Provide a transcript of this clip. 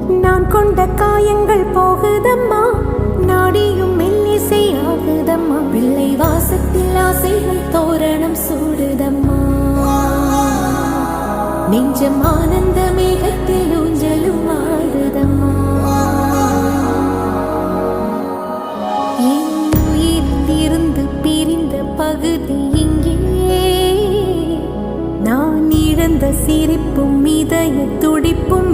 நான் கொண்ட காயங்கள் போகுதம்மா, நாடியும் மெல்லிசை ஆகுதம்மா. பிள்ளை வாசத்தில் ஆசைகள் தோரணம் சூடுதம்மா. நெஞ்சம் ஆனந்த மேகத்தில் ஊஞ்சலும் ஆடுதம்மா. என் உயிரிலிருந்து பிரிந்த பகுதி இங்கே, நான் இழந்த சிரிப்பும் இதய துடிப்பும்